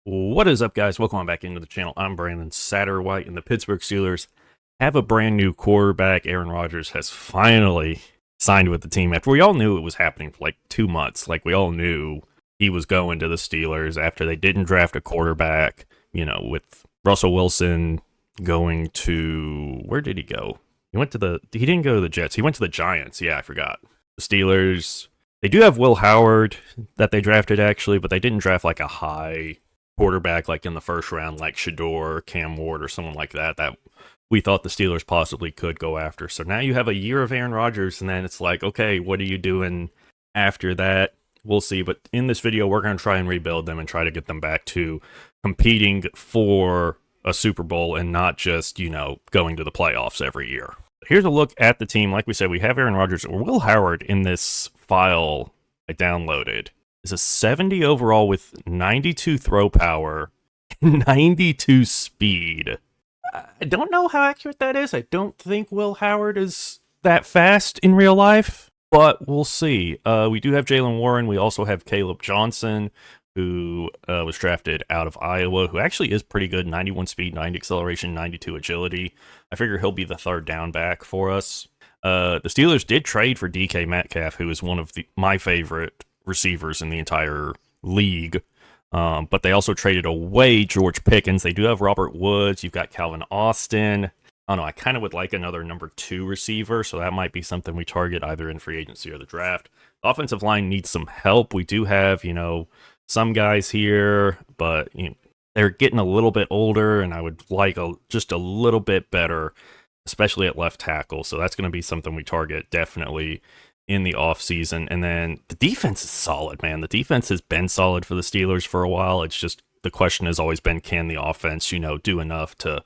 What is up, guys? Welcome back into the channel. I'm Brandon Satterwhite, and the Pittsburgh Steelers have a brand new quarterback. Aaron Rodgers has finally signed with the team after we all knew it was happening for like 2 months. Like, we all knew he was going to the Steelers after they didn't draft a quarterback, with Russell Wilson going to, where did he go? He didn't go to the Jets. He went to the Giants. Yeah, I forgot. The Steelers, they do have Will Howard that they drafted actually, but they didn't draft like a high quarterback like in the first round, like Shador, Cam Ward, or someone like that we thought the Steelers possibly could go after. So now you have a year of Aaron Rodgers, and then it's like, okay, what are you doing after that? We'll see. But in this video, we're going to try and rebuild them and try to get them back to competing for a Super Bowl and not just, going to the playoffs every year. Here's a look at the team. Like we said, we have Aaron Rodgers or Will Howard in this file I downloaded. Is a 70 overall with 92 throw power, 92 speed. I don't know how accurate that is. I don't think Will Howard is that fast in real life, but we'll see. We do have Jaylen Warren. We also have Caleb Johnson, who was drafted out of Iowa, who actually is pretty good. 91 speed, 90 acceleration, 92 agility. I figure he'll be the third down back for us. The Steelers did trade for DK Metcalf, who is one of my favorite receivers in the entire league. But they also traded away George Pickens. They do have Robert Woods. You've got Calvin Austin. I don't know. I kind of would like another number 2 receiver, so that might be something we target either in free agency or the draft. The offensive line needs some help. We do have, some guys here, but they're getting a little bit older, and I would like just a little bit better, especially at left tackle. So that's going to be something we target definitely in the offseason. And then the defense is solid, man. The defense has been solid for the Steelers for a while. It's just the question has always been, can the offense, do enough to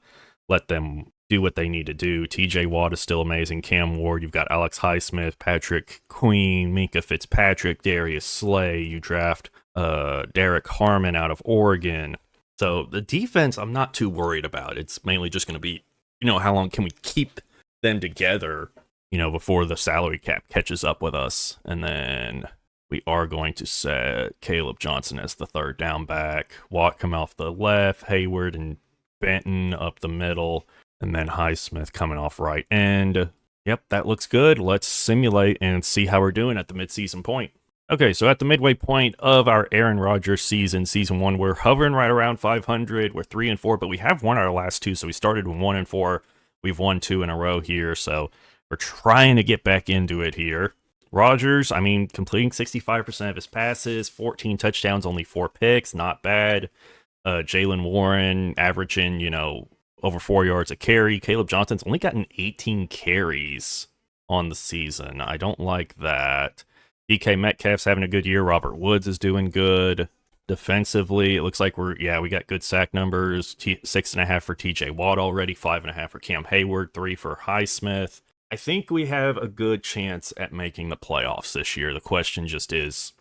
let them do what they need to do? TJ Watt is still amazing. Cam Ward, you've got Alex Highsmith, Patrick Queen, Minka Fitzpatrick, Darius Slay. You draft Derek Harmon out of Oregon. So the defense, I'm not too worried about. It's mainly just going to be, how long can we keep them together, before the salary cap catches up with us. And then we are going to set Caleb Johnson as the third down back. Watt come off the left, Hayward and Benton up the middle, and then Highsmith coming off right end. Yep, that looks good. Let's simulate and see how we're doing at the midseason point. Okay, so at the midway point of our Aaron Rodgers season 1, we're hovering right around 500. We're 3-4, but we have won our last 2, so we started with 1-4. We've won 2 in a row here, so we're trying to get back into it here. Rodgers, completing 65% of his passes, 14 touchdowns, only 4 picks, not bad. Jaylen Warren averaging, over 4 yards a carry. Caleb Johnson's only gotten 18 carries on the season. I don't like that. DK Metcalf's having a good year. Robert Woods is doing good. Defensively, it looks like we got good sack numbers. 6.5 for TJ Watt already, 5.5 for Cam Hayward, 3 for Highsmith. I think we have a good chance at making the playoffs this year. The question just is,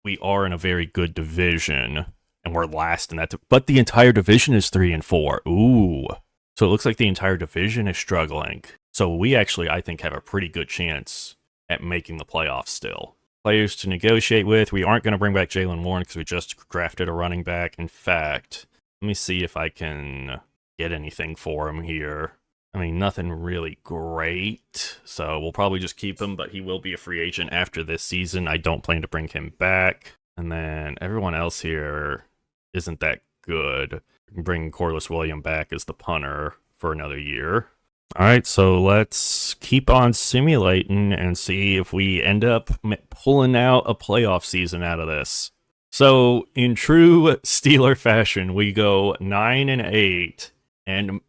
we are in a very good division, and we're last in that. But the entire division is 3-4. Ooh. So it looks like the entire division is struggling. So we actually, I think, have a pretty good chance at making the playoffs still. Players to negotiate with. We aren't going to bring back Jaylen Warren because we just drafted a running back. In fact, let me see if I can get anything for him here. Nothing really great, so we'll probably just keep him, but he will be a free agent after this season. I don't plan to bring him back. And then everyone else here isn't that good. We can bring Corliss Williams back as the punter for another year. All right, so let's keep on simulating and see if we end up pulling out a playoff season out of this. So in true Steeler fashion, we go 9-8 and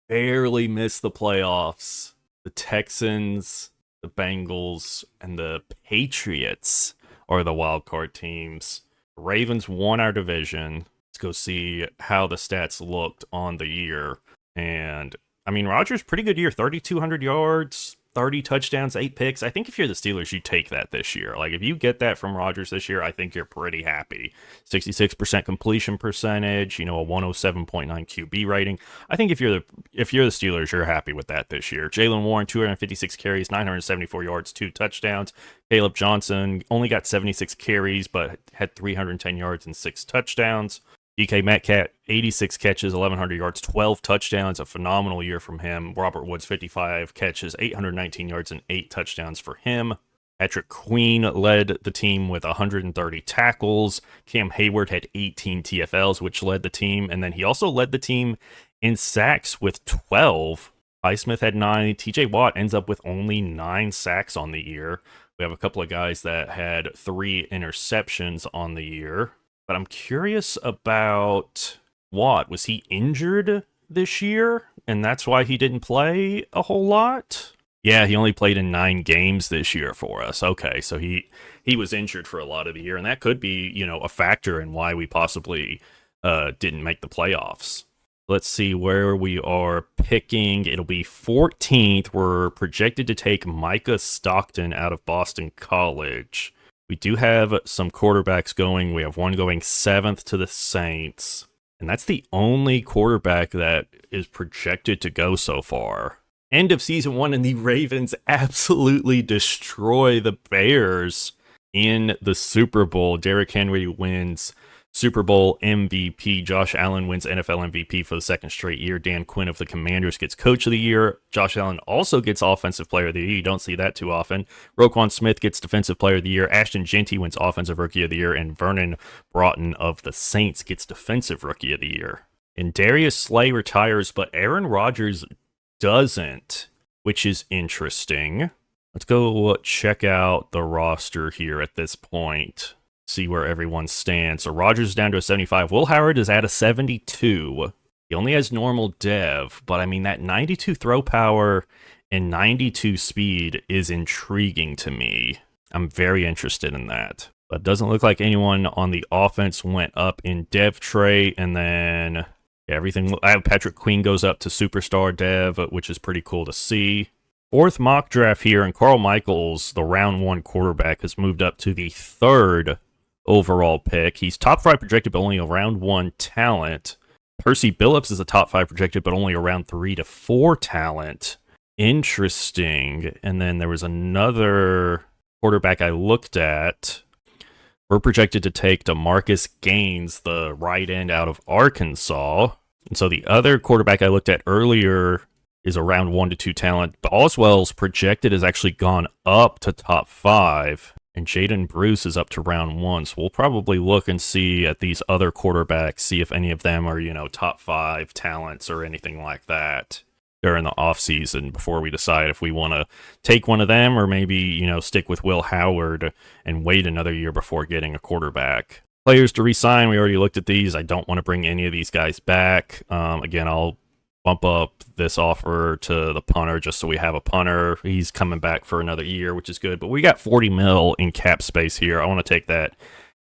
barely miss the playoffs. The Texans, the Bengals, and the Patriots are the wild card teams. The Ravens won our division. Let's go see how the stats looked on the year. And Rodgers, pretty good year. 3,200 yards, 30 touchdowns, 8 picks. I think if you're the Steelers, you take that this year. Like, if you get that from Rodgers this year, I think you're pretty happy. 66% completion percentage, a 107.9 QB rating. I think if you're the Steelers, you're happy with that this year. Jaylen Warren, 256 carries, 974 yards, 2 touchdowns. Caleb Johnson only got 76 carries, but had 310 yards and 6 touchdowns. DK Metcalf, 86 catches, 1,100 yards, 12 touchdowns. A phenomenal year from him. Robert Woods, 55 catches, 819 yards, and 8 touchdowns for him. Patrick Queen led the team with 130 tackles. Cam Hayward had 18 TFLs, which led the team. And then he also led the team in sacks with 12. Highsmith had 9. TJ Watt ends up with only 9 sacks on the year. We have a couple of guys that had 3 interceptions on the year. But I'm curious about Watt. Was he injured this year? And that's why he didn't play a whole lot? Yeah, he only played in 9 games this year for us. Okay, so he was injured for a lot of the year. And that could be, a factor in why we possibly didn't make the playoffs. Let's see where we are picking. It'll be 14th. We're projected to take Micah Stockton out of Boston College. We do have some quarterbacks going. We have one going 7th to the Saints. And that's the only quarterback that is projected to go so far. End of season 1, and the Ravens absolutely destroy the Bears in the Super Bowl. Derrick Henry wins Super Bowl MVP. Josh Allen wins NFL MVP for the 2nd straight year. Dan Quinn of the Commanders gets Coach of the Year. Josh Allen also gets Offensive Player of the Year. You don't see that too often. Roquan Smith gets Defensive Player of the Year. Ashton Jeanty wins Offensive Rookie of the Year. And Vernon Broughton of the Saints gets Defensive Rookie of the Year. And Darius Slay retires, but Aaron Rodgers doesn't, which is interesting. Let's go check out the roster here at this point. See where everyone stands. So Rodgers is down to a 75. Will Howard is at a 72. He only has normal dev, but I mean that 92 throw power and 92 speed is intriguing to me. I'm very interested in that. But it doesn't look like anyone on the offense went up in dev trait, and then everything. Patrick Queen goes up to superstar dev, which is pretty cool to see. 4th mock draft here, and Carl Michaels, the round 1 quarterback, has moved up to the 3rd overall pick. He's top 5 projected, but only a round 1 talent. Percy Billups is a top 5 projected, but only a round 3 to 4 talent. Interesting. And then there was another quarterback I looked at. We're projected to take DeMarcus Gaines, the right end out of Arkansas. And so the other quarterback I looked at earlier is a round 1 to 2 talent. But Oswell's projected has actually gone up to top 5. And Jaden Bruce is up to round 1. So we'll probably look and see at these other quarterbacks, see if any of them are, top 5 talents or anything like that during the offseason before we decide if we want to take one of them or maybe, stick with Will Howard and wait another year before getting a quarterback. Players to re-sign, we already looked at these. I don't want to bring any of these guys back. Again, I'll bump up this offer to the punter just so we have a punter. He's coming back for another year, which is good. But we got 40 mil in cap space here. I want to take that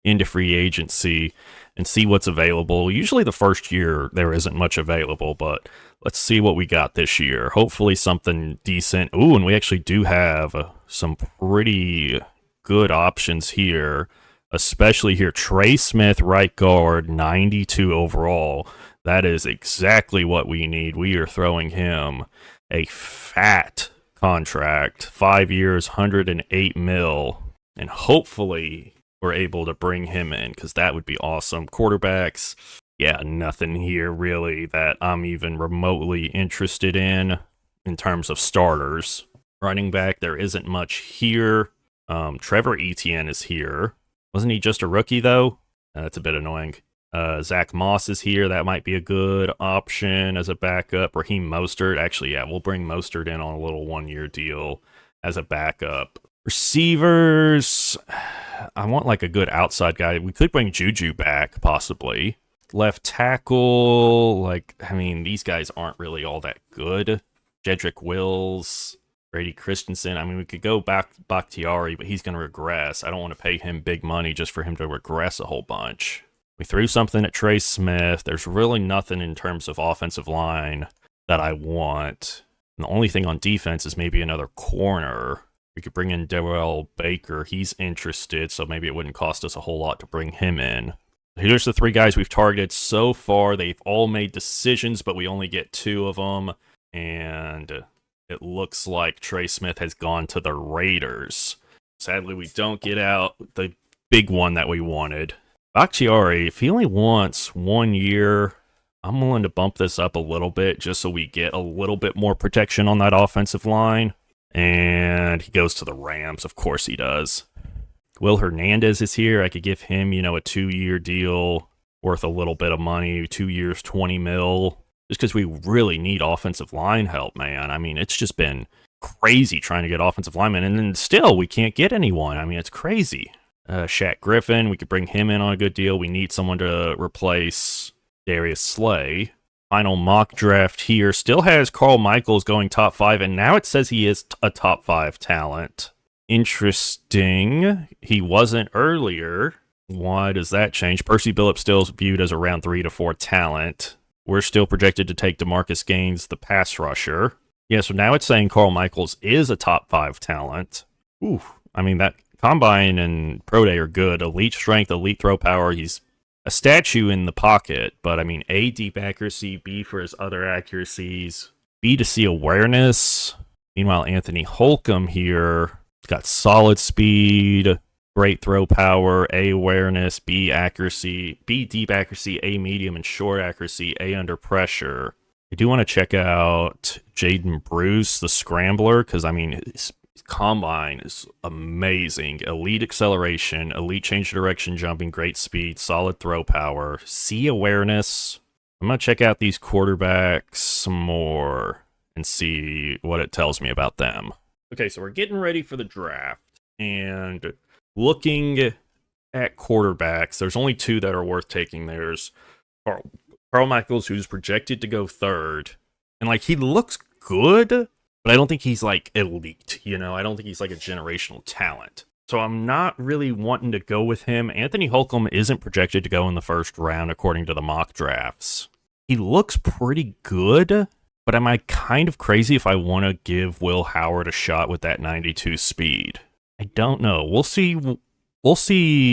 into free agency and see what's available. Usually the first year there isn't much available, but let's see what we got this year. Hopefully something decent. Ooh, and we actually do have some pretty good options here, especially here. Trey Smith, right guard, 92 overall. That is exactly what we need. We are throwing him a fat contract, 5 years, 108 mil, and hopefully we're able to bring him in because that would be awesome. Quarterbacks, yeah, nothing here really that I'm even remotely interested in terms of starters. Running back, there isn't much here. Trevor Etienne is here. Wasn't he just a rookie though? That's a bit annoying. Zach Moss is here. That might be a good option as a backup. Raheem Mostert. Actually, yeah, we'll bring Mostert in on a little 1-year deal as a backup. Receivers, I want like a good outside guy. We could bring Juju back, possibly. Left tackle, these guys aren't really all that good. Jedrick Wills, Brady Christensen. We could go back Bakhtiari, but he's going to regress. I don't want to pay him big money just for him to regress a whole bunch. We threw something at Trey Smith. There's really nothing in terms of offensive line that I want. And the only thing on defense is maybe another corner. We could bring in Darrell Baker. He's interested, so maybe it wouldn't cost us a whole lot to bring him in. Here's the 3 guys we've targeted so far. They've all made decisions, but we only get 2 of them. And it looks like Trey Smith has gone to the Raiders. Sadly, we don't get out the big one that we wanted. Bakhtiari, if he only wants 1 year, I'm willing to bump this up a little bit just so we get a little bit more protection on that offensive line. And he goes to the Rams. Of course he does. Will Hernandez is here. I could give him, a 2-year deal worth a little bit of money, 2 years, 20 mil, just because we really need offensive line help, man. I mean, it's just been crazy trying to get offensive linemen, and then still we can't get anyone. I mean, it's crazy. Shaq Griffin, we could bring him in on a good deal. We need someone to replace Darius Slay. Final mock draft here still has Carl Michaels going top 5, and now it says he is a top 5 talent. Interesting. He wasn't earlier. Why does that change? Percy Billups still is viewed as a round 3 to 4 talent. We're still projected to take DeMarcus Gaines, the pass rusher. Yeah, so now it's saying Carl Michaels is a top 5 talent. Ooh, I mean, that Combine and Pro Day are good. Elite strength, elite throw power. He's a statue in the pocket, but I mean, A, deep accuracy, B, for his other accuracies, B, to see awareness. Meanwhile, Anthony Holcomb here got solid speed, great throw power, A, awareness, B, accuracy, B, deep accuracy, A, medium and short accuracy, A, under pressure. I do want to check out Jaden Bruce, the scrambler, because I mean, his combine is amazing. Elite acceleration, elite change of direction jumping, great speed, solid throw power, C, awareness. I'm going to check out these quarterbacks some more and see what it tells me about them. Okay, so we're getting ready for the draft, and looking at quarterbacks, there's only 2 that are worth taking. There's Carl Michaels, who's projected to go 3rd, and like, he looks good, but I don't think he's like elite, I don't think he's like a generational talent. So I'm not really wanting to go with him. Anthony Holcomb isn't projected to go in the 1st round according to the mock drafts. He looks pretty good, but am I kind of crazy if I want to give Will Howard a shot with that 92 speed? I don't know. We'll see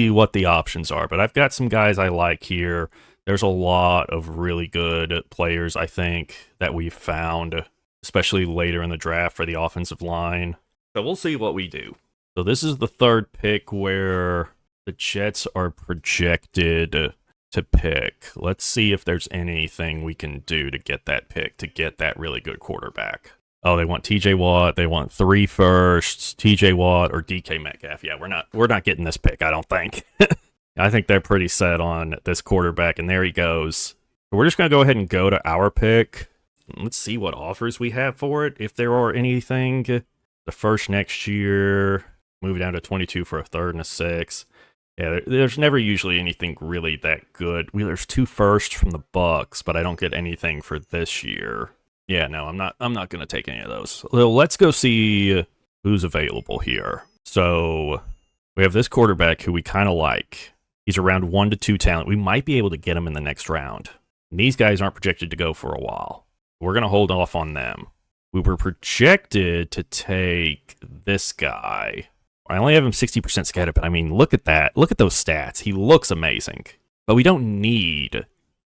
what the options are, but I've got some guys I like here. There's a lot of really good players, I think, that we've found, especially later in the draft for the offensive line. So we'll see what we do. So this is the 3rd pick where the Jets are projected to pick. Let's see if there's anything we can do to get that pick, to get that really good quarterback. Oh, they want TJ Watt. They want 3 firsts, TJ Watt or DK Metcalf. Yeah, we're not getting this pick, I don't think. I think they're pretty set on this quarterback, and there he goes. We're just going to go ahead and go to our pick. Let's see what offers we have for it, if there are anything. The 1st next year, move down to 22 for a 3rd and a 6th. Yeah, there's never usually anything really that good. There's 2 firsts from the Bucks, but I don't get anything for this year. Yeah, no, I'm not going to take any of those. Well, let's go see who's available here. So we have this quarterback who we kind of like. He's around 1 to 2 talent. We might be able to get him in the next round. And these guys aren't projected to go for a while. We're going to hold off on them. We were projected to take this guy. I only have him 60% scattered, but I mean, look at that. Look at those stats. He looks amazing. But we don't need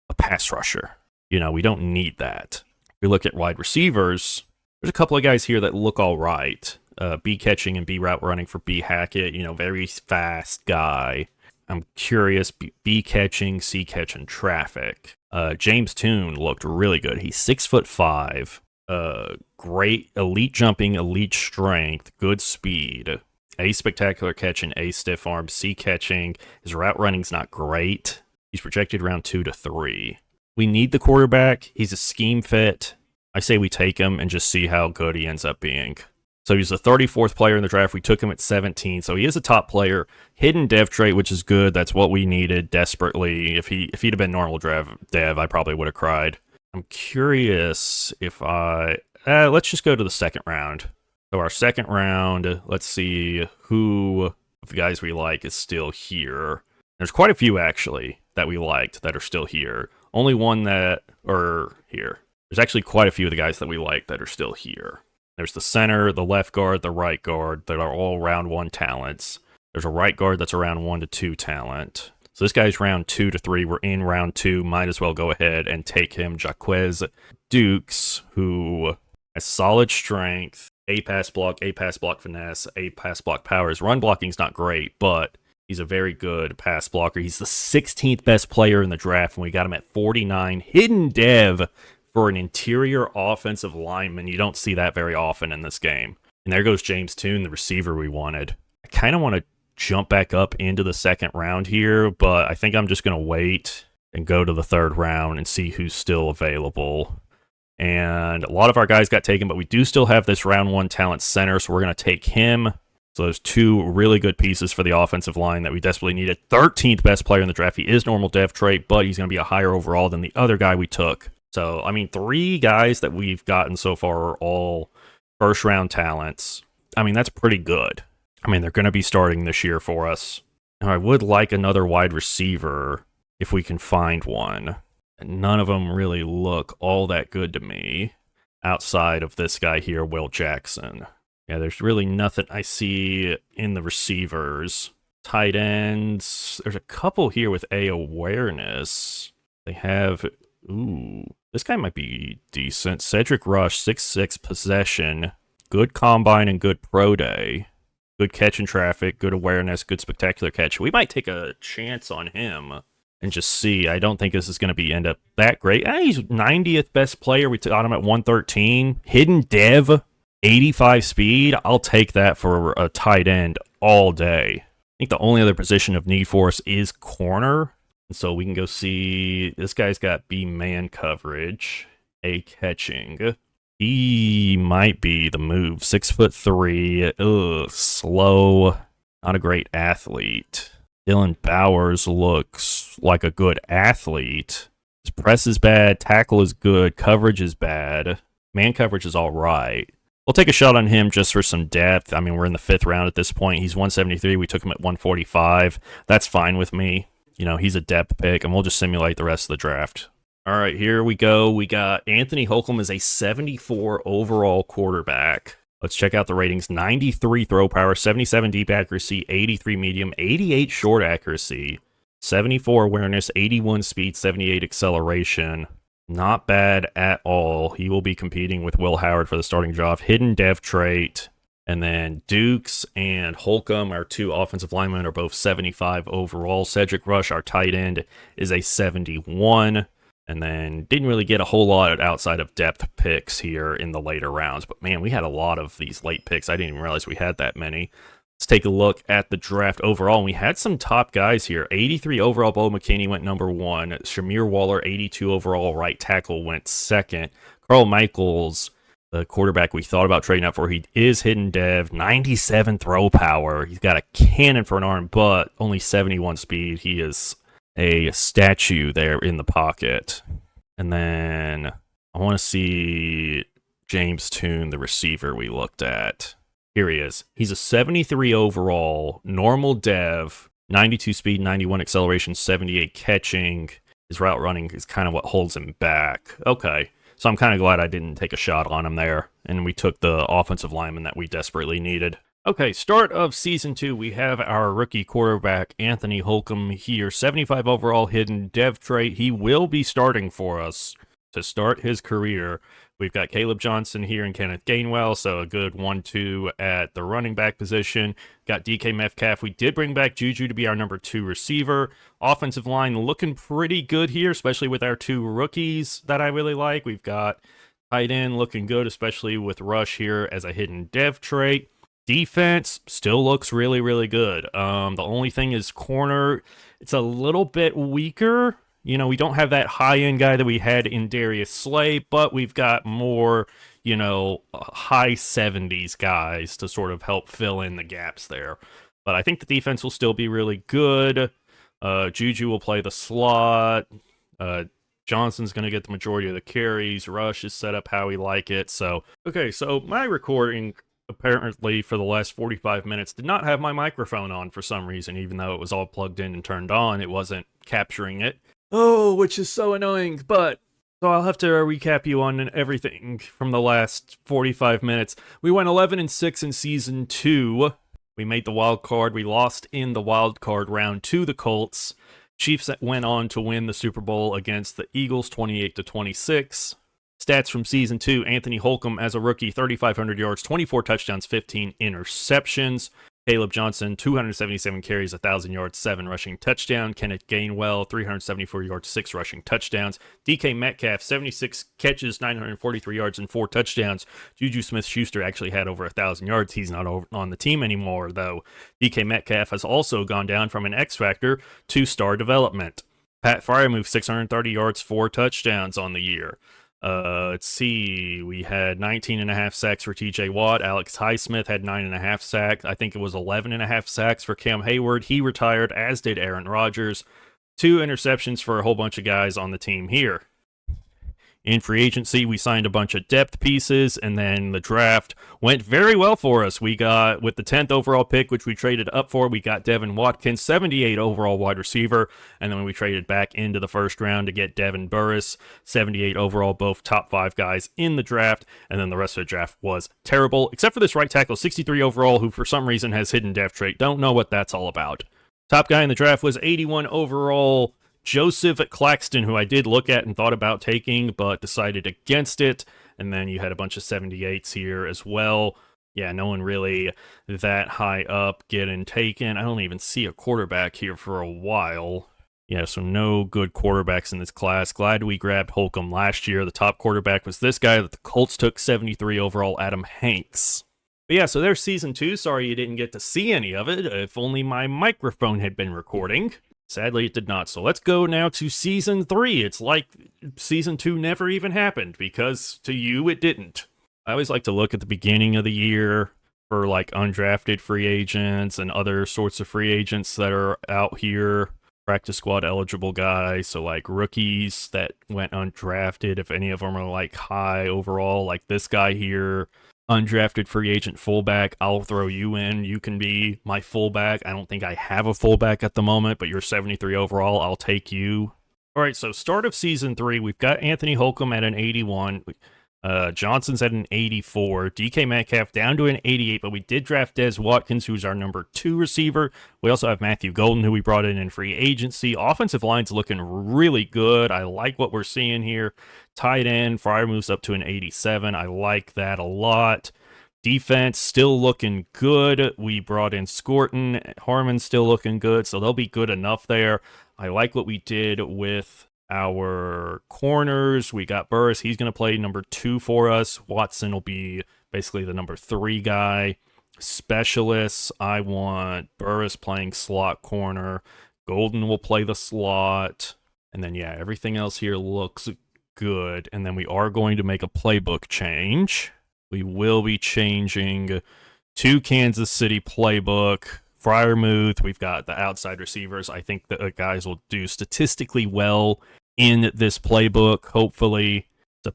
a pass rusher. We don't need that. If we look at wide receivers, there's a couple of guys here that look all right. B catching and B route running for B Hackett, very fast guy. I'm curious, B catching, C catching traffic. James Toon looked really good. He's 6'5", great elite jumping, elite strength, good speed. A spectacular catch and A stiff arm. C catching. His route running's not great. He's projected around 2 to 3. We need the quarterback. He's a scheme fit. I say we take him and just see how good he ends up being. So he's the 34th player in the draft. We took him at 17, so he is a top player. Hidden dev trait, which is good. That's what we needed desperately. If he'd have been normal dev, I probably would have cried. I'm curious if let's just go to the 2nd round. So our 2nd round, let's see who of the guys we like is still here. There's quite a few, actually, that we liked that are still here. Only one that are here. There's actually quite a few of the guys that we like that are still here. There's the center, the left guard, the right guard that are all round 1 talents. There's a right guard that's around 1 to 2 talent. So this guy's round 2 to 3. We're in round 2. Might as well go ahead and take him. Jaquez Dukes, who has solid strength, A pass block finesse, A pass block power. His run blocking's not great, but He's a very good pass blocker. He's the 16th best player in the draft, and we got him at 49. Hidden dev for an interior offensive lineman. You don't see that very often in this game. And there goes James Toon, the receiver we wanted. I kind of want to jump back up into the second round here, but I think I'm just going to wait and go to the third round and see who's still available. And a lot of our guys got taken, but we do still have this round 1 talent center, so we're going to take him. So there's 2 really good pieces for the offensive line that we desperately needed. 13th best player in the draft. He is normal dev trait, but he's going to be a higher overall than the other guy we took. So, I mean, 3 guys that we've gotten so far are all first-round talents. I mean, that's pretty good. I mean, they're going to be starting this year for us. Now, I would like another wide receiver if we can find one. And none of them really look all that good to me outside of this guy here, Will Jackson. Yeah, there's really nothing I see in the receivers. Tight ends, there's a couple here with A awareness. They have, this guy might be decent. Cedric Rush, 6'6", possession, good combine and good pro day. Good catch in traffic, good awareness, good spectacular catch. We might take a chance on him and just see. I don't think this is going to end up that great. He's 90th best player. We got him at 113. Hidden dev. 85 speed, I'll take that for a tight end all day. I think the only other position of need for us is corner. And so we can go see, this guy's got B man coverage, A catching. He might be the move. 6'3", slow, not a great athlete. Dylan Bowers looks like a good athlete. His press is bad, tackle is good, coverage is bad. Man coverage is all right. We'll take a shot on him just for some depth. I mean, we're in the 5th round at this point. He's 173. We took him at 145. That's fine with me. You know, he's a depth pick, and we'll just simulate the rest of the draft. All right, here we go. We got Anthony Holcomb as a 74 overall quarterback. Let's check out the ratings. 93 throw power, 77 deep accuracy, 83 medium, 88 short accuracy, 74 awareness, 81 speed, 78 acceleration. Not bad at all. He will be competing with Will Howard for the starting job. Hidden dev trait. And then Dukes and Holcomb, our 2 offensive linemen, are both 75 overall. Cedric Rush, our tight end, is a 71. And then didn't really get a whole lot outside of depth picks here in the later rounds. But man, we had a lot of these late picks. I didn't even realize we had that many. Let's take a look at the draft overall. And we had some top guys here. 83 overall, Bo McKinney went number 1. Shamir Waller, 82 overall, right tackle, went 2nd. Carl Michaels, the quarterback we thought about trading out for, he is hidden dev. 97 throw power. He's got a cannon for an arm, but only 71 speed. He is a statue there in the pocket. And then I want to see James Toon, the receiver we looked at. Here he is. He's a 73 overall, normal dev, 92 speed, 91 acceleration, 78 catching. His route running is kind of what holds him back. Okay, so I'm kind of glad I didn't take a shot on him there, and we took the offensive lineman that we desperately needed. Okay, start of Season 2, we have our rookie quarterback, Anthony Holcomb here, 75 overall, hidden dev trait. He will be starting for us to start his career. We've got Caleb Johnson here and Kenneth Gainwell, so a good 1-2 at the running back position. Got DK Metcalf. We did bring back Juju to be our number 2 receiver. Offensive line looking pretty good here, especially with our 2 rookies that I really like. We've got tight end looking good, especially with Rush here as a hidden dev trait. Defense still looks really, really good. The only thing is corner. It's a little bit weaker. You know, we don't have that high-end guy that we had in Darius Slay, but we've got more, you know, high 70s guys to sort of help fill in the gaps there. But I think the defense will still be really good. Juju will play the slot. Johnson's going to get the majority of the carries. Rush is set up how we like it. So, okay, so my recording apparently for the last 45 minutes did not have my microphone on for some reason, even though it was all plugged in and turned on. It wasn't capturing it. Oh, which is so annoying, but so I'll have to recap you on everything from the last 45 minutes. We went 11-6 in Season 2. We made the wild card. We lost in the wild card round to the Colts. Chiefs went on to win the Super Bowl against the Eagles 28-26. Stats from Season 2, Anthony Holcomb as a rookie, 3,500 yards, 24 touchdowns, 15 interceptions. Caleb Johnson, 277 carries, 1,000 yards, 7 rushing touchdowns. Kenneth Gainwell, 374 yards, 6 rushing touchdowns. DK Metcalf, 76 catches, 943 yards, and 4 touchdowns. Juju Smith-Schuster actually had over 1,000 yards. He's not on the team anymore, though. DK Metcalf has also gone down from an X Factor to star development. Pat Freiermuth, 630 yards, 4 touchdowns on the year. Let's see. We had 19.5 sacks for TJ Watt. Alex Highsmith had 9.5 sacks. I think it was 11.5 sacks for Cam Hayward. He retired, as did Aaron Rodgers. 2 interceptions for a whole bunch of guys on the team here. In free agency, we signed a bunch of depth pieces, and then the draft went very well for us. We got, with the 10th overall pick, which we traded up for, we got Devin Watkins, 78 overall wide receiver, and then we traded back into the first round to get Devin Burris, 78 overall, both top 5 guys in the draft, and then the rest of the draft was terrible, except for this right tackle, 63 overall, who for some reason has hidden depth trait. Don't know what that's all about. Top guy in the draft was 81 overall, Joseph Claxton, who I did look at and thought about taking, but decided against it. And then you had a bunch of 78s here as well. Yeah, no one really that high up getting taken. I don't even see a quarterback here for a while. Yeah, so no good quarterbacks in this class. Glad we grabbed Holcomb last year. The top quarterback was this guy that the Colts took, 73 overall, Adam Hanks. But yeah, so there's season 2. Sorry you didn't get to see any of it. If only my microphone had been recording. Sadly, it did not. So let's go now to season 3. It's like season 2 never even happened, because to you, it didn't. I always like to look at the beginning of the year for like undrafted free agents and other sorts of free agents that are out here, practice squad eligible guys. So like rookies that went undrafted, if any of them are like high overall, like this guy here. Undrafted free agent fullback, I'll throw you in. You can be my fullback. I don't think I have a fullback at the moment, but you're 73 overall. I'll take you. All right, so start of season 3, we've got Anthony Holcomb at an 81. Johnson's at an 84. DK Metcalf down to an 88, but we did draft Des Watkins, who's our number 2 receiver. We also have Matthew Golden, who we brought in free agency. Offensive line's looking really good. I like what we're seeing here. Tight end, Fryer moves up to an 87. I like that a lot. Defense still looking good. We brought in Scorton. Harmon's still looking good, so they'll be good enough there. I like what we did with our corners. We got Burris. He's going to play number 2 for us. Watson will be basically the number 3 guy. Specialists, I want Burris playing slot corner. Golden will play the slot. And then, yeah, everything else here looks good. And then we are going to make a playbook change. We will be changing to Kansas City playbook. Freiermuth, we've got the outside receivers. I think the guys will do statistically well in this playbook. Hopefully, the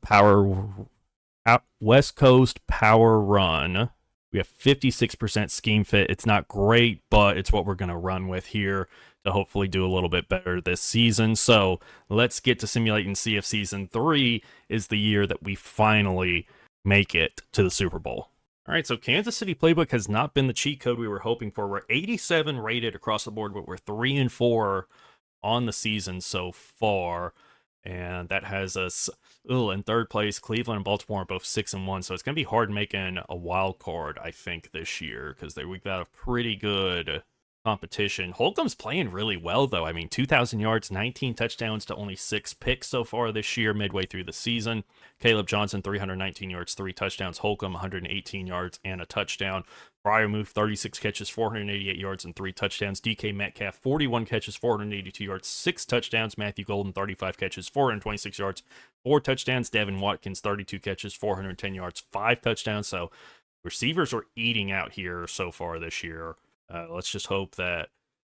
West Coast power run. We have 56% scheme fit. It's not great, but it's what we're going to run with here to hopefully do a little bit better this season. So let's get to simulate and see if season 3 is the year that we finally make it to the Super Bowl. All right, so Kansas City playbook has not been the cheat code we were hoping for. We're 87 rated across the board, but we're 3-4 on the season so far. And that has us in third place. Cleveland and Baltimore are both 6-1. So it's going to be hard making a wild card, I think, this year, because we've got a pretty good competition. Holcomb's playing really well, though. I mean, 2,000 yards, 19 touchdowns to only 6 picks so far this year, midway through the season. Caleb Johnson, 319 yards, 3 touchdowns. Holcomb, 118 yards and a touchdown. Freiermuth, 36 catches, 488 yards, and 3 touchdowns. DK Metcalf, 41 catches, 482 yards, 6 touchdowns. Matthew Golden, 35 catches, 426 yards, 4 touchdowns. Devin Watkins, 32 catches, 410 yards, 5 touchdowns. So receivers are eating out here so far this year. Let's just hope that,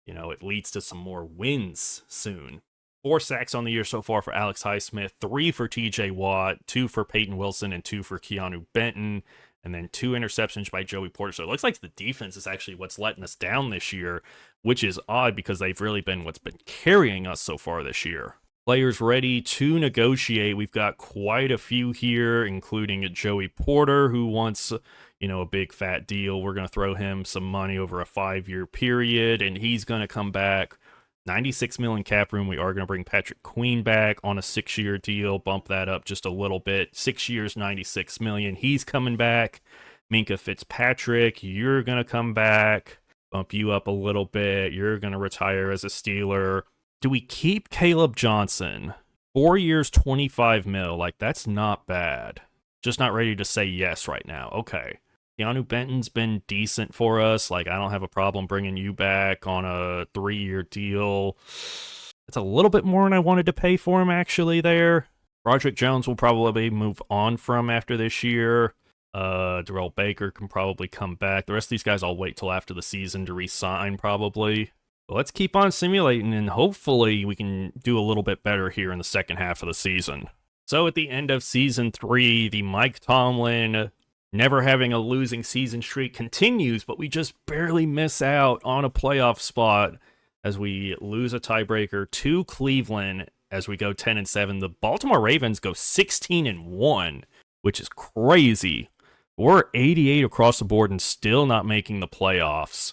it leads to some more wins soon. 4 sacks on the year so far for Alex Highsmith, 3 for TJ Watt, 2 for Peyton Wilson, and 2 for Keanu Benton, and then 2 interceptions by Joey Porter. So it looks like the defense is actually what's letting us down this year, which is odd because they've really been what's been carrying us so far this year. Players ready to negotiate. We've got quite a few here, including Joey Porter, who wants, a big fat deal. We're going to throw him some money over a 5-year period, and he's going to come back. $96 million cap room. We are going to bring Patrick Queen back on a 6-year deal, bump that up just a little bit. 6 years, $96 million. He's coming back. Minka Fitzpatrick, you're going to come back. Bump you up a little bit. You're going to retire as a Steeler. Do we keep Caleb Johnson? 4 years, 25 mil. Like, that's not bad. Just not ready to say yes right now. Okay. Keanu Benton's been decent for us. Like, I don't have a problem bringing you back on a 3-year deal. It's a little bit more than I wanted to pay for him, actually, there. Roderick Jones will probably move on from after this year. Darrell Baker can probably come back. The rest of these guys I'll wait till after the season to re-sign, probably. But let's keep on simulating, and hopefully we can do a little bit better here in the second half of the season. So at the end of Season 3, the Mike Tomlin never having a losing season streak continues, but we just barely miss out on a playoff spot as we lose a tiebreaker to Cleveland as we go 10-7. The Baltimore Ravens go 16-1, which is crazy. We're 88 across the board and still not making the playoffs.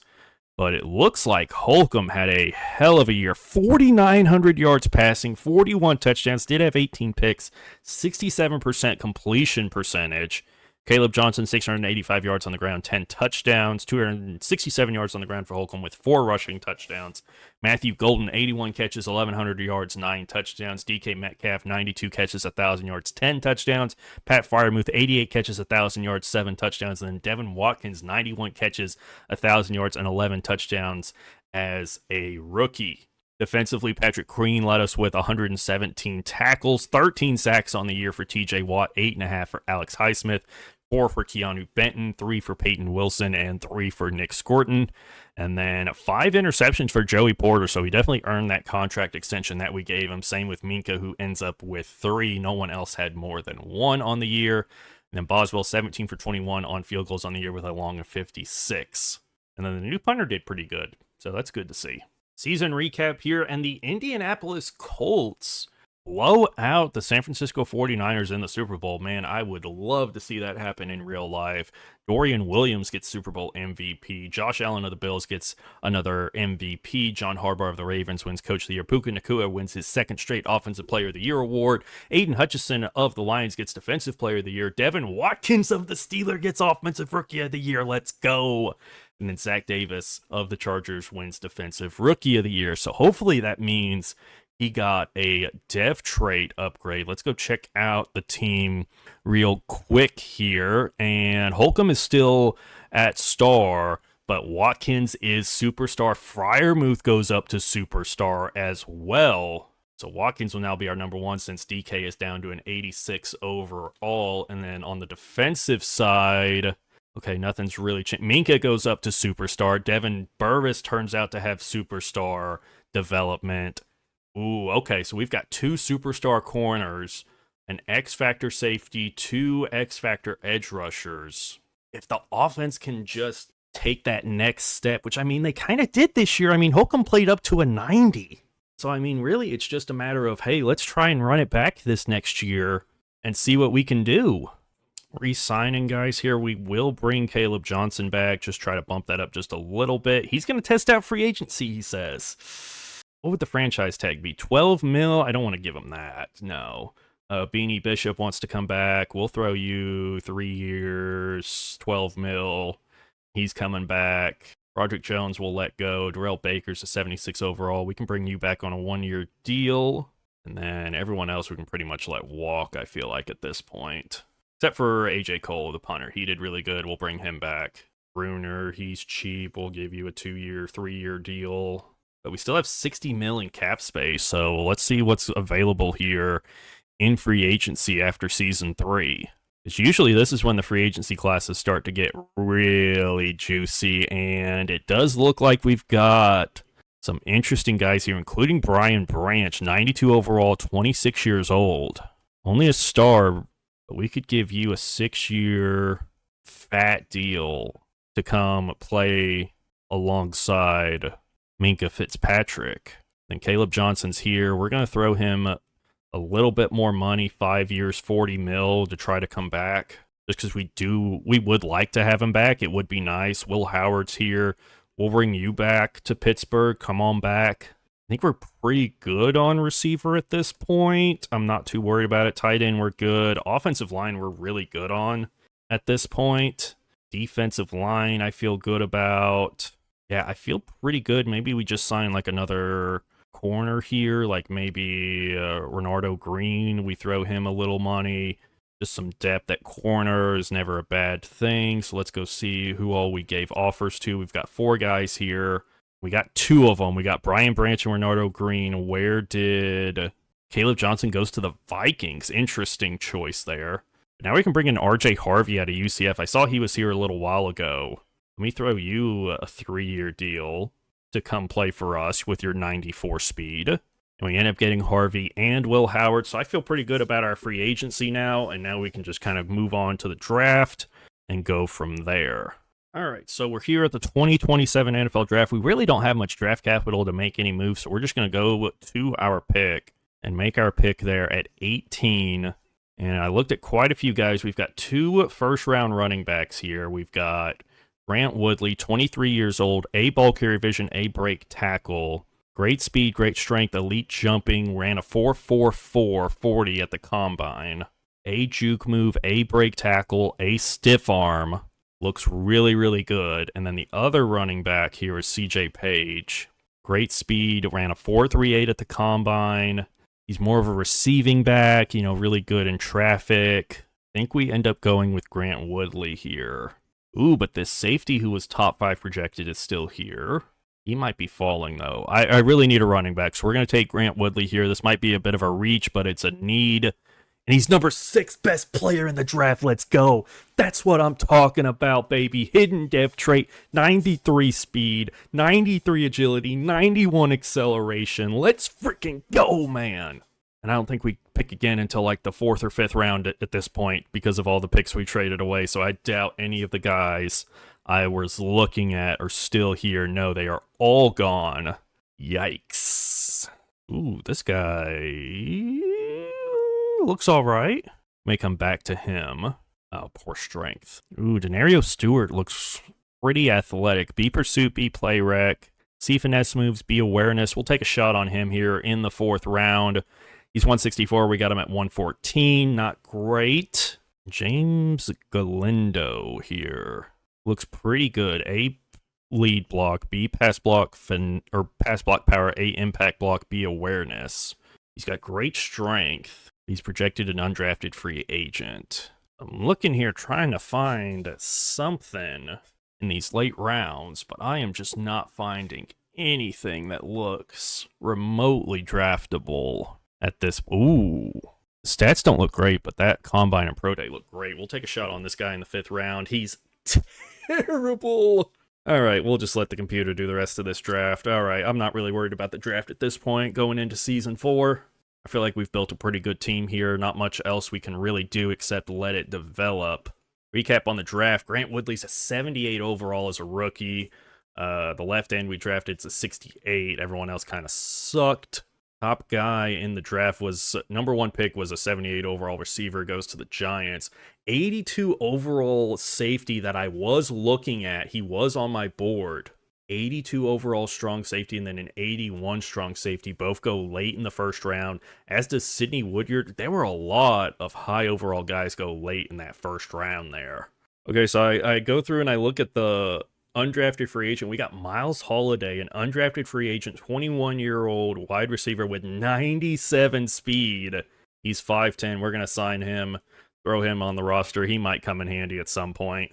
But it looks like Holcomb had a hell of a year. 4,900 yards passing, 41 touchdowns, did have 18 picks, 67% completion percentage. Caleb Johnson, 685 yards on the ground, 10 touchdowns, 267 yards on the ground for Holcomb with 4 rushing touchdowns. Matthew Golden, 81 catches, 1,100 yards, 9 touchdowns. DK Metcalf, 92 catches, 1,000 yards, 10 touchdowns. Pat Freiermuth, 88 catches, 1,000 yards, 7 touchdowns. And then Devin Watkins, 91 catches, 1,000 yards, and 11 touchdowns as a rookie. Defensively, Patrick Queen led us with 117 tackles, 13 sacks on the year for TJ Watt, 8.5 for Alex Highsmith, 4 for Keanu Benton, 3 for Peyton Wilson, and 3 for Nick Scorton. And then 5 interceptions for Joey Porter, so he definitely earned that contract extension that we gave him. Same with Minka, who ends up with 3. No one else had more than 1 on the year. And then Boswell, 17 for 21 on field goals on the year with a long of 56. And then the new punter did pretty good, so that's good to see. Season recap here, and the Indianapolis Colts blow out the San Francisco 49ers in the Super Bowl. Man, I would love to see that happen in real life. Dorian Williams gets Super Bowl MVP. Josh Allen of the Bills gets another MVP. John Harbaugh of the Ravens wins Coach of the Year. Puka Nacua wins his 2nd straight Offensive Player of the Year award. Aiden Hutchinson of the Lions gets Defensive Player of the Year. Devin Watkins of the Steelers gets Offensive Rookie of the Year. Let's go. And then Zach Davis of the Chargers wins Defensive Rookie of the Year. So hopefully that means he got a dev trait upgrade. Let's go check out the team real quick here. And Holcomb is still at star, but Watkins is superstar. Freiermuth goes up to superstar as well. So Watkins will now be our number 1 since DK is down to an 86 overall. And then on the defensive side, okay, nothing's really changed. Minka goes up to superstar. Devin Burvis turns out to have superstar development. Ooh, okay, so we've got 2 superstar corners, an X-Factor safety, 2 X-Factor edge rushers. If the offense can just take that next step, which, I mean, they kind of did this year. I mean, Holcomb played up to a 90. So, I mean, really, it's just a matter of, hey, let's try and run it back this next year and see what we can do. Re-signing guys here, we will bring Caleb Johnson back, just try to bump that up just a little bit. He's going to test out free agency, he says. What would the franchise tag be? 12 mil? I don't want to give him that. No. Beanie Bishop wants to come back. We'll throw you 3 years, 12 mil. He's coming back. Roderick Jones will let go. Darrell Baker's a 76 overall. We can bring you back on a 1-year deal. And then everyone else we can pretty much let walk, I feel like, at this point. Except for AJ Cole, the punter. He did really good. We'll bring him back. Bruner, he's cheap. We'll give you a 2-year, 3-year deal. But we still have 60 mil in cap space, so let's see what's available here in free agency after Season 3. Because usually this is when the free agency classes start to get really juicy, and it does look like we've got some interesting guys here, including Brian Branch, 92 overall, 26 years old. Only a star, but we could give you a 6-year fat deal to come play alongside Minka Fitzpatrick. Then Caleb Johnson's here. We're going to throw him a little bit more money, 5 years, 40 mil to try to come back. Just because we would like to have him back. It would be nice. Will Howard's here. We'll bring you back to Pittsburgh. Come on back. I think we're pretty good on receiver at this point. I'm not too worried about it. Tight end, we're good. Offensive line, we're really good on at this point. Defensive line, I feel good about. Yeah, I feel pretty good. Maybe we just sign like another corner here, like maybe Renardo Green. We throw him a little money. Just some depth at corner is never a bad thing. So let's go see who all we gave offers to. We've got 4 guys here. We got 2 of them. We got Brian Branch and Renardo Green. Where did Caleb Johnson goes to the Vikings? Interesting choice there. Now we can bring in RJ Harvey out of UCF. I saw he was here a little while ago. Let me throw you a 3-year deal to come play for us with your 94 speed. And we end up getting Harvey and Will Howard. So I feel pretty good about our free agency now. And now we can just kind of move on to the draft and go from there. All right, so we're here at the 2027 NFL Draft. We really don't have much draft capital to make any moves, so we're just going to go to our pick and make our pick there at 18. And I looked at quite a few guys. We've got 2 first-round running backs here. We've got Grant Woodley, 23 years old, A ball carrier vision, A break tackle. Great speed, great strength, elite jumping, ran a 4.44 40 at the combine. A juke move, A break tackle, A stiff arm. Looks really, really good. And then the other running back here is CJ Page. Great speed, ran a 4.38 at the combine. He's more of a receiving back, really good in traffic. I think we end up going with Grant Woodley here. Ooh, but this safety who was top 5 projected is still here. He might be falling, though. I really need a running back, so we're going to take Grant Woodley here. This might be a bit of a reach, but it's a need. And he's number 6 best player in the draft. Let's go. That's what I'm talking about, baby. Hidden depth trait, 93 speed, 93 agility, 91 acceleration. Let's freaking go, man. And I don't think we pick again until like the 4th or 5th round at this point because of all the picks we traded away. So I doubt any of the guys I was looking at are still here. No, they are all gone. Yikes. Ooh, this guy looks all right. May come back to him. Oh, poor strength. Ooh, Denario Stewart looks pretty athletic. B pursuit, B play rec. C finesse moves, B awareness. We'll take a shot on him here in the 4th round. He's 164. We got him at 114. Not great. James Galindo here. Looks pretty good. A lead block, B pass block, pass block power, A impact block, B awareness. He's got great strength. He's projected an undrafted free agent. I'm looking here trying to find something in these late rounds, but I am just not finding anything that looks remotely draftable at this. Ooh. Stats don't look great, but that Combine and Pro Day look great. We'll take a shot on this guy in the 5th round. He's terrible. All right, we'll just let the computer do the rest of this draft. All right, I'm not really worried about the draft at this point going into Season 4. I feel like we've built a pretty good team here. Not much else we can really do except let it develop. Recap on the draft. Grant Woodley's a 78 overall as a rookie. The left end we drafted is a 68. Everyone else kind of sucked. Top guy in the draft was number 1 pick was a 78 overall receiver, goes to the Giants. 82 overall safety that I was looking at. He was on my board. 82 overall strong safety and then an 81 strong safety. Both go late in the 1st round, as does Sidney Woodyard. There were a lot of high overall guys go late in that 1st round there. Okay, so I go through and I look at the undrafted free agent. We got Miles Holiday, an undrafted free agent, 21-year-old wide receiver with 97 speed. He's 5'10". We're going to sign him, throw him on the roster. He might come in handy at some point.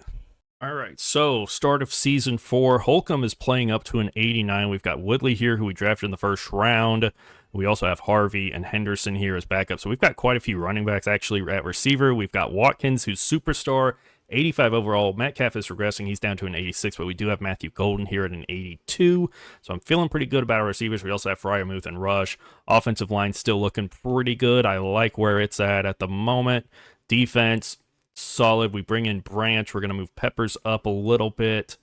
All right, so start of Season 4. Holcomb is playing up to an 89. We've got Woodley here, who we drafted in the 1st round. We also have Harvey and Henderson here as backup. So we've got quite a few running backs actually at receiver. We've got Watkins, who's superstar, 85 overall. Metcalf is regressing. He's down to an 86, but we do have Matthew Golden here at an 82. So I'm feeling pretty good about our receivers. We also have Fryermuth and Rush. Offensive line still looking pretty good. I like where it's at the moment. Defense, solid. We bring in Branch. We're going to move Peppers up a little bit.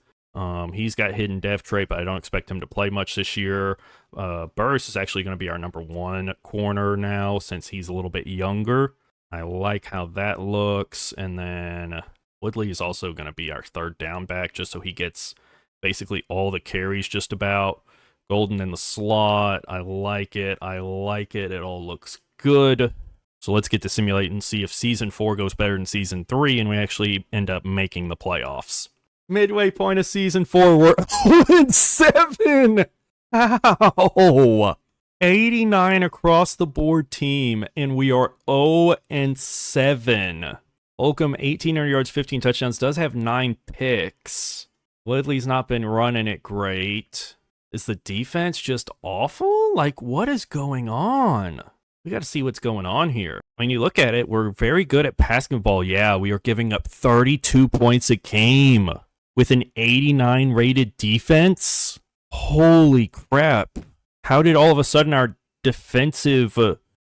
He's got hidden depth trait, but I don't expect him to play much this year. Burris is actually going to be our number 1 corner now since he's a little bit younger. I like how that looks. And then Woodley is also going to be our 3rd down back just so he gets basically all the carries just about. Golden in the slot. I like it. I like it. It all looks good. So let's get to simulate and see if Season 4 goes better than Season 3 and we actually end up making the playoffs. Midway point of season 4, we're 0-7. Ow. 89 across the board team, and we are 0-7. Holcomb, 1,800 yards, 15 touchdowns, does have 9 picks. Woodley's not been running it great. Is the defense just awful? Like, what is going on? We got to see what's going on here. When you look at it, we're very good at passing the ball. Yeah, we are giving up 32 points a game with an 89 rated defense. Holy crap. How did all of a sudden our defensive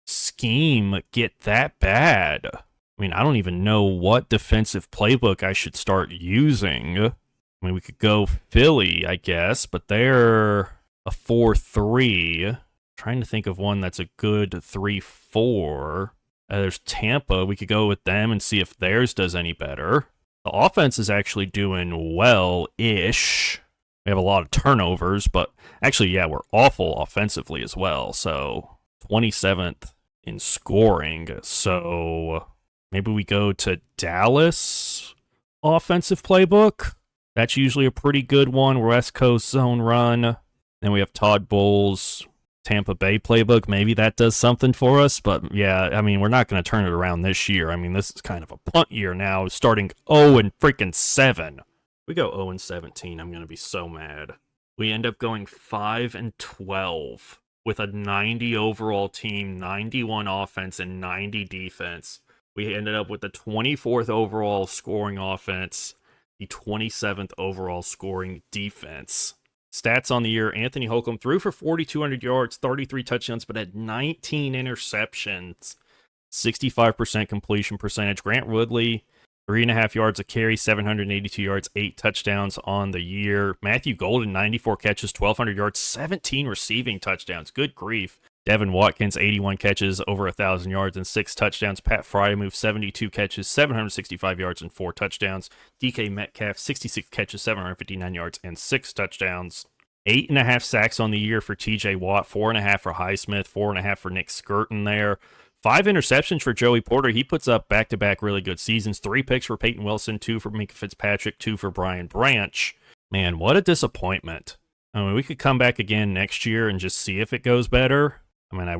scheme get that bad? I mean, I don't even know what defensive playbook I should start using. I mean, we could go Philly, I guess, but they're a 4-3. Trying to think of one that's a good 3-4. There's Tampa. We could go with them and see if theirs does any better. The offense is actually doing well-ish. We have a lot of turnovers, but actually, yeah, we're awful offensively as well. So 27th in scoring. So maybe we go to Dallas offensive playbook. That's usually a pretty good one. West Coast zone run. Then we have Todd Bowles' Tampa Bay playbook. Maybe that does something for us. But yeah, I mean, we're not going to turn it around this year. I mean, this is kind of a punt year now, starting 0-7. We go 0-17, I'm going to be so mad. We end up going 5-12 with a 90 overall team, 91 offense, and 90 defense. We ended up with the 24th overall scoring offense, the 27th overall scoring defense. Stats on the year, Anthony Holcomb threw for 4,200 yards, 33 touchdowns, but had 19 interceptions, 65% completion percentage. Grant Woodley, 3.5 yards a carry, 782 yards, 8 touchdowns on the year. Matthew Golden, 94 catches, 1,200 yards, 17 receiving touchdowns. Good grief. Devin Watkins, 81 catches, over 1,000 yards, and 6 touchdowns. Pat Fryermuth, 72 catches, 765 yards, and 4 touchdowns. DK Metcalf, 66 catches, 759 yards, and 6 touchdowns. 8.5 sacks on the year for TJ Watt, 4.5 for Highsmith, 4.5 for Nick Skirton there. 5 interceptions for Joey Porter. He puts up back-to-back really good seasons. 3 picks for Peyton Wilson, 2 for Minka Fitzpatrick, 2 for Brian Branch. Man, what a disappointment. I mean, we could come back again next year and just see if it goes better. I mean, I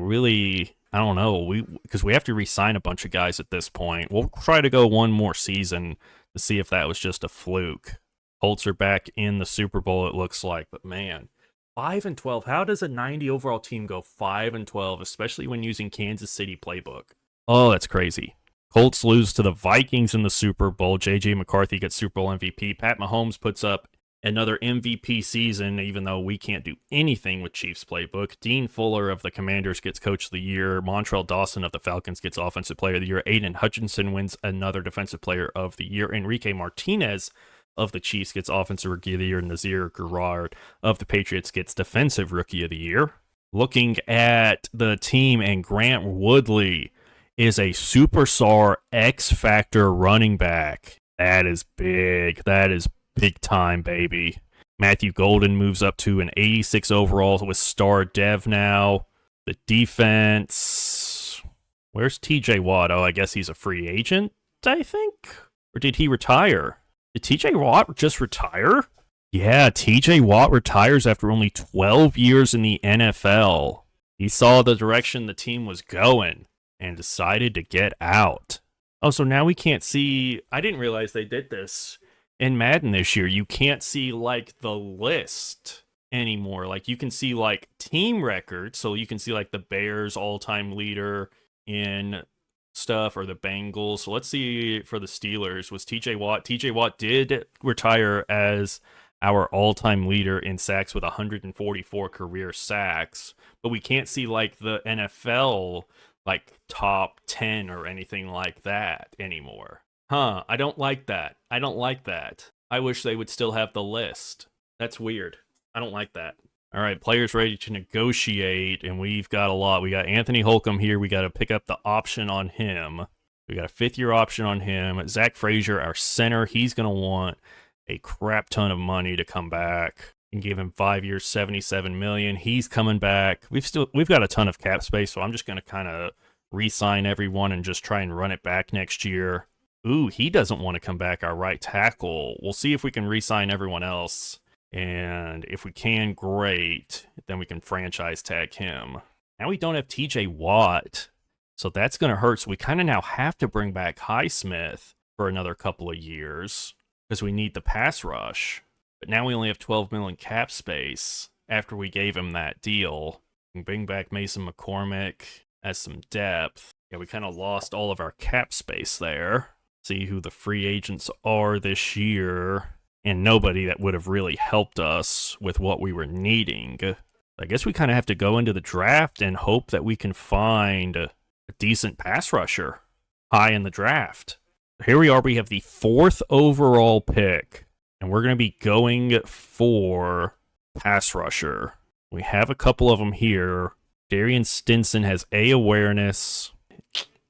don't know. Because we have to re-sign a bunch of guys at this point. We'll try to go one more season to see if that was just a fluke. Colts are back in the Super Bowl, it looks like. But man, 5-12. How does a 90 overall team go 5-12, especially when using Kansas City playbook? Oh, that's crazy. Colts lose to the Vikings in the Super Bowl. J.J. McCarthy gets Super Bowl MVP. Pat Mahomes puts up another MVP season, even though we can't do anything with Chiefs playbook. Dean Fuller of the Commanders gets Coach of the Year. Montrell Dawson of the Falcons gets Offensive Player of the Year. Aiden Hutchinson wins another Defensive Player of the Year. Enrique Martinez of the Chiefs gets Offensive Rookie of the Year. Nazir Gerard of the Patriots gets Defensive Rookie of the Year. Looking at the team, and Grant Woodley is a superstar X-Factor running back. That is big. That is big time, baby. Matthew Golden moves up to an 86 overall with star dev now. The defense. Where's TJ Watt? Oh, I guess he's a free agent, I think? Or did he retire? Did TJ Watt just retire? Yeah, TJ Watt retires after only 12 years in the NFL. He saw the direction the team was going and decided to get out. Oh, so now we can't see. I didn't realize they did this in Madden this year. You can't see like the list anymore. Like you can see like team records. So you can see like the Bears all-time leader in stuff, or the Bengals. So let's see for the Steelers was TJ Watt. TJ Watt did retire as our all-time leader in sacks with 144 career sacks, but we can't see like the NFL like top 10 or anything like that anymore. I don't like that. I wish they would still have the list. That's weird. I don't like that. All right, players ready to negotiate, and we've got a lot. We got Anthony Holcomb here. We got to pick up the option on him. We got a 5th-year option on him. Zach Frazier, our center, he's going to want a crap ton of money to come back. And give him 5 years, $77 million. He's coming back. We've got a ton of cap space, so I'm just going to kind of re-sign everyone and just try and run it back next year. Ooh, he doesn't want to come back, our right tackle. We'll see if we can re-sign everyone else. And if we can, great. Then we can franchise tag him. Now we don't have TJ Watt. So that's going to hurt. So we kind of now have to bring back Highsmith for another couple of years because we need the pass rush. But now we only have 12 million cap space after we gave him that deal. We can bring back Mason McCormick as some depth. Yeah, we kind of lost all of our cap space there. See who the free agents are this year. And nobody that would have really helped us with what we were needing. I guess we kind of have to go into the draft and hope that we can find a decent pass rusher high in the draft. Here we are. We have the 4th overall pick. And we're going to be going for pass rusher. We have a couple of them here. Darian Stinson has A awareness.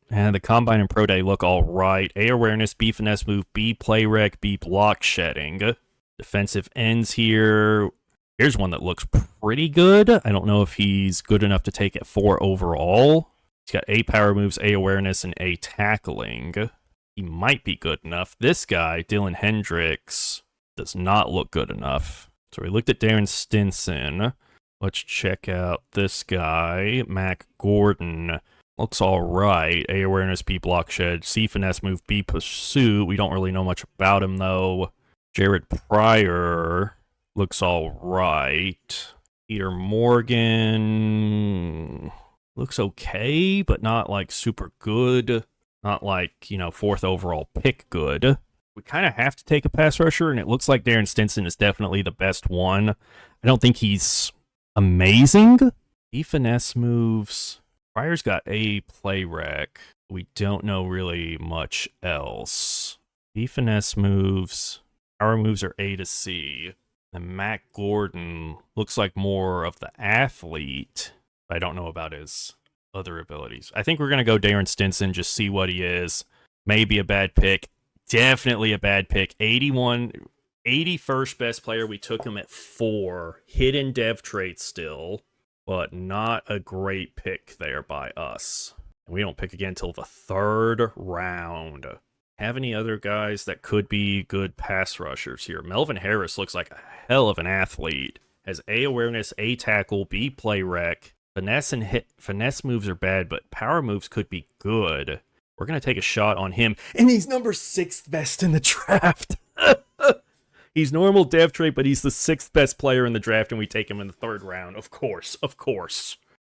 And the Combine and Pro Day look all right. A awareness, B finesse move, B play rec, B block shedding. Defensive ends here. Here's one that looks pretty good. I don't know if he's good enough to take at 4 overall. He's got A power moves, A awareness, and A tackling. He might be good enough. This guy, Dylan Hendricks, does not look good enough. So we looked at Darren Stinson. Let's check out this guy, Mac Gordon. Looks all right. A awareness, B block shed, C finesse move, B pursuit. We don't really know much about him though. Jared Pryor looks all right. Peter Morgan looks okay, but not like super good. Not like, 4th overall pick good. We kind of have to take a pass rusher, and it looks like Darren Stinson is definitely the best one. I don't think he's amazing. B finesse moves. Pryor's got A play rec. We don't know really much else. B finesse moves. Power moves are A to C. And Matt Gordon looks like more of the athlete. I don't know about his other abilities. I think we're going to go Darren Stinson, just see what he is. Maybe a bad pick. Definitely a bad pick. 81st best player. We took him at 4. Hidden dev trait still. But not a great pick there by us. And we don't pick again until the 3rd round. Have any other guys that could be good pass rushers here? Melvin Harris looks like a hell of an athlete. Has A awareness, A tackle, B play rec. Finesse moves are bad, but power moves could be good. We're going to take a shot on him. And he's number 6th best in the draft. He's normal dev trait, but he's the 6th best player in the draft, and we take him in the 3rd round. Of course.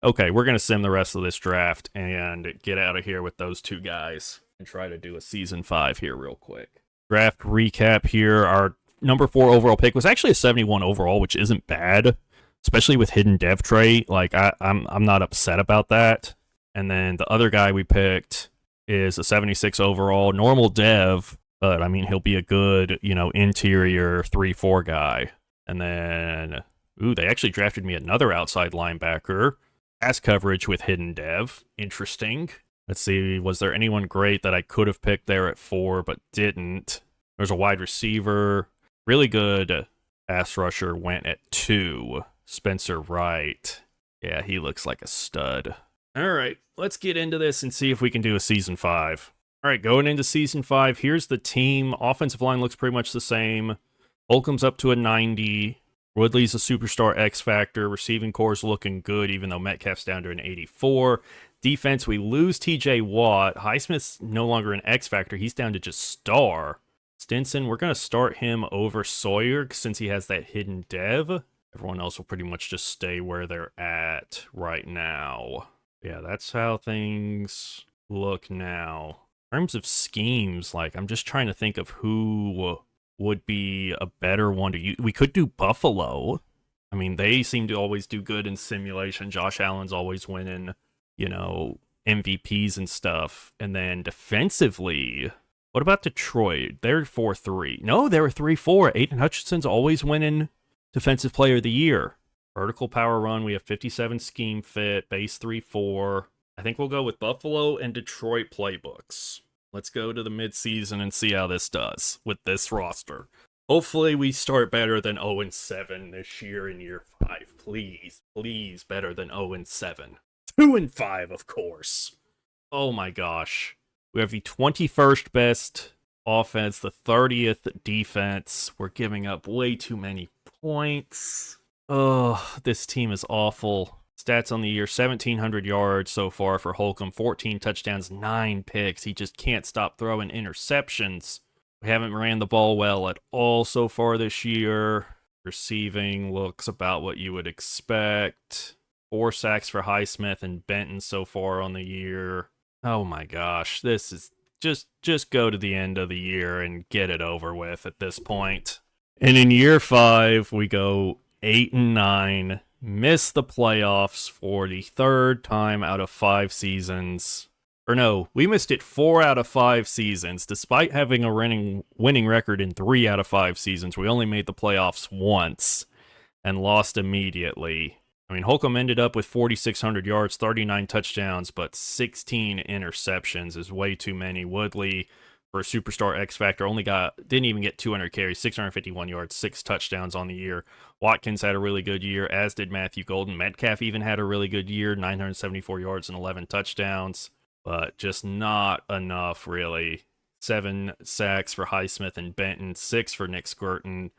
Okay, we're going to sim the rest of this draft and get out of here with those 2 guys and try to do a Season 5 here real quick. Draft recap here. Our number 4 overall pick was actually a 71 overall, which isn't bad, especially with hidden dev trait. Like, I'm not upset about that. And then the other guy we picked is a 76 overall, normal dev, but, I mean, he'll be a good, interior 3-4 guy. And then, they actually drafted me another outside linebacker. Pass coverage with hidden dev. Interesting. Let's see, was there anyone great that I could have picked there at 4 but didn't? There's a wide receiver. Really good pass rusher went at 2. Spencer Wright. Yeah, he looks like a stud. All right, let's get into this and see if we can do a Season 5. All right, going into Season 5, here's the team. Offensive line looks pretty much the same. Holcomb's up to a 90. Woodley's a superstar X factor. Receiving core is looking good, even though Metcalf's down to an 84. Defense, we lose TJ Watt. Highsmith's no longer an X factor. He's down to just star. Stinson, we're going to start him over Sawyer since he has that hidden dev. Everyone else will pretty much just stay where they're at right now. Yeah, that's how things look now. In terms of schemes, I'm just trying to think of who would be a better one to use. We could do Buffalo. I mean, they seem to always do good in simulation. Josh Allen's always winning, MVPs and stuff. And then defensively, what about Detroit? They're 4-3. No, they were 3-4. Aiden Hutchinson's always winning Defensive Player of the Year. Vertical power run, we have 57 scheme fit, base 3-4. I think we'll go with Buffalo and Detroit playbooks. Let's go to the midseason and see how this does with this roster. Hopefully we start better than 0-7 this year in year 5. Please, better than 0-7. 2-5, of course. Oh my gosh. We have the 21st best offense, the 30th defense. We're giving up way too many points. Oh, this team is awful. Stats on the year, 1,700 yards so far for Holcomb, 14 touchdowns, 9 picks. He just can't stop throwing interceptions. We haven't ran the ball well at all so far this year. Receiving looks about what you would expect. 4 sacks for Highsmith and Benton so far on the year. Oh my gosh, this is just go to the end of the year and get it over with at this point. And in year 5, we go 8-9, miss the playoffs for the 3rd time out of 5 seasons. Or no, we missed it 4 out of 5 seasons. Despite having a winning record in 3 out of 5 seasons, we only made the playoffs once and lost immediately. I mean, Holcomb ended up with 4,600 yards, 39 touchdowns, but 16 interceptions is way too many. Woodley, for a superstar X Factor, didn't even get 200 carries, 651 yards, 6 touchdowns on the year. Watkins had a really good year, as did Matthew Golden. Metcalf even had a really good year, 974 yards and 11 touchdowns, but just not enough, really. 7 sacks for Highsmith and Benton, 6 for Nick Squirton,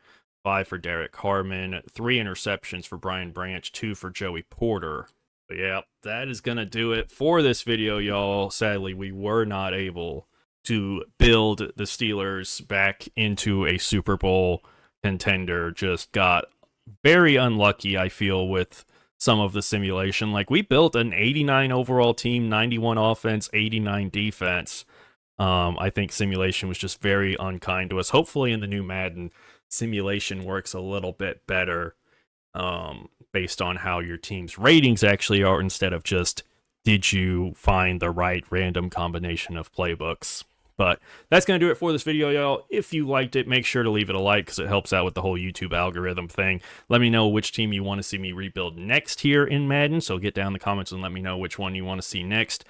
5 for Derek Harmon, 3 interceptions for Brian Branch, 2 for Joey Porter. But yeah, that is going to do it for this video, y'all. Sadly, we were not able to build the Steelers back into a Super Bowl contender. Just got very unlucky, I feel, with some of the simulation. Like, we built an 89 overall team, 91 offense, 89 defense. I think simulation was just very unkind to us. Hopefully in the new Madden, simulation works a little bit better based on how your team's ratings actually are, instead of just, did you find the right random combination of playbooks? But that's going to do it for this video, y'all. If you liked it, make sure to leave it a like, because it helps out with the whole YouTube algorithm thing. Let me know which team you want to see me rebuild next here in Madden, so get down in the comments and let me know which one you want to see next.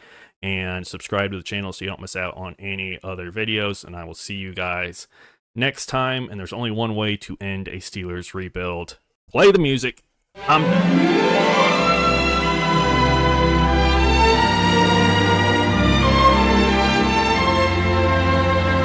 And subscribe to the channel so you don't miss out on any other videos. And I will see you guys next time. And there's only one way to end a Steelers rebuild. Play the music. I'm done.